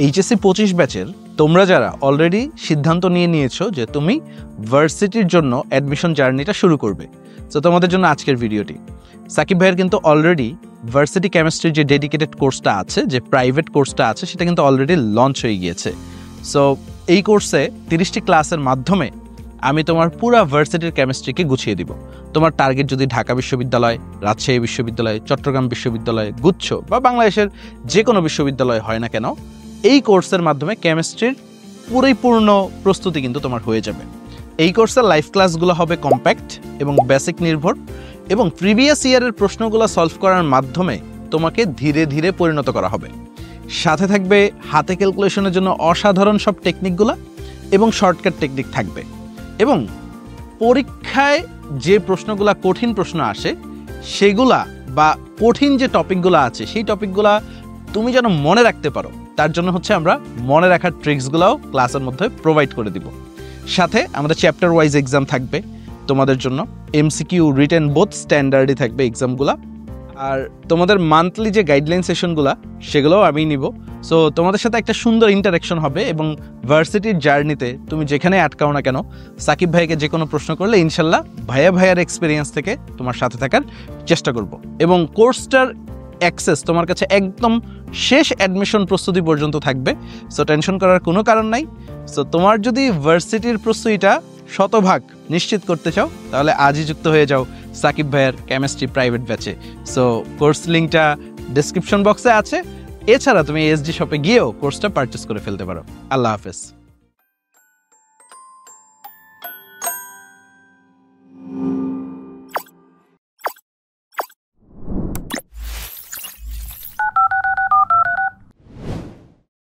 HSC 25 ব্যাচের তোমরা যারা অলরেডি সিদ্ধান্ত নিয়েছো যে তুমি ভার্সিটির জন্য অ্যাডমিশন জার্নিটা শুরু করবে, তো তোমাদের জন্য আজকের ভিডিওটি। সাকিব ভাইয়ের কিন্তু অলরেডি ভার্সিটি কেমিস্ট্রির যে ডেডিকেটেড কোর্সটা আছে, যে প্রাইভেট কোর্সটা আছে, সেটা কিন্তু অলরেডি লঞ্চ হয়ে গিয়েছে। সো এই কোর্সে 30টি ক্লাসের মাধ্যমে আমি তোমার পুরো ভার্সিটির কেমিস্ট্রিকে গুছিয়ে দিব। তোমার টার্গেট যদি ঢাকা বিশ্ববিদ্যালয়, রাজশাহী বিশ্ববিদ্যালয়, চট্টগ্রাম বিশ্ববিদ্যালয়, গুচ্ছ বা বাংলাদেশের যে কোনো বিশ্ববিদ্যালয় হয় না কেন, এই কোর্সের মাধ্যমে কেমিস্ট্রির পরিপূর্ণ প্রস্তুতি কিন্তু তোমার হয়ে যাবে। এই কোর্সের লাইভ ক্লাসগুলো হবে কম্প্যাক্ট এবং বেসিক নির্ভর, এবং প্রিভিয়াস ইয়ারের প্রশ্নগুলো সলভ করার মাধ্যমে তোমাকে ধীরে ধীরে পরিণত করা হবে। সাথে থাকবে হাতে ক্যালকুলেশনের জন্য অসাধারণ সব টেকনিকগুলো এবং শর্টকাট টেকনিক থাকবে। এবং পরীক্ষায় যে প্রশ্নগুলো কঠিন প্রশ্ন আসে সেগুলা বা কঠিন যে টপিকগুলো আছে সেই টপিকগুলা তুমি যেন মনে রাখতে পারো, তার জন্য হচ্ছে আমরা মনে রাখার ট্রিক্সগুলোও ক্লাসের মধ্যে প্রোভাইড করে দিব। সাথে আমাদের চ্যাপ্টার ওয়াইজ এক্সাম থাকবে তোমাদের জন্য, এমসিকিউ রিটেন বোথ স্ট্যান্ডার্ডই থাকবে এক্সামগুলা। আর তোমাদের মান্থলি যে গাইডলাইন সেশনগুলা সেগুলোও আমি নিব। সো তোমাদের সাথে একটা সুন্দর ইন্টারাকশন হবে, এবং ভার্সিটির জার্নিতে তুমি যেখানে আটকাও না কেন, সাকিব ভাইকে যে কোনো প্রশ্ন করলে ইনশাল্লাহ ভাইয়ার এক্সপিরিয়েন্স থেকে তোমার সাথে থাকার চেষ্টা করব। এবং কোর্সটার অ্যাক্সেস তোমার কাছে একদম শেষ অ্যাডমিশন প্রস্তুতি পর্যন্ত থাকবে। সো টেনশন করার কোনো কারণ নাই। সো তোমার যদি ভার্সিটির প্রস্তুতিটা শতভাগ নিশ্চিত করতে চাও, তাহলে আজই যুক্ত হয়ে যাও সাকিব ভাইয়ের কেমিস্ট্রি প্রাইভেট ব্যাচে। সো কোর্স লিঙ্কটা ডেসক্রিপশন বক্সে আছে। এছাড়া তুমি এসডি শপে গিয়েও কোর্সটা পারচেস করে ফেলতে পারো। আল্লাহ হাফেজ।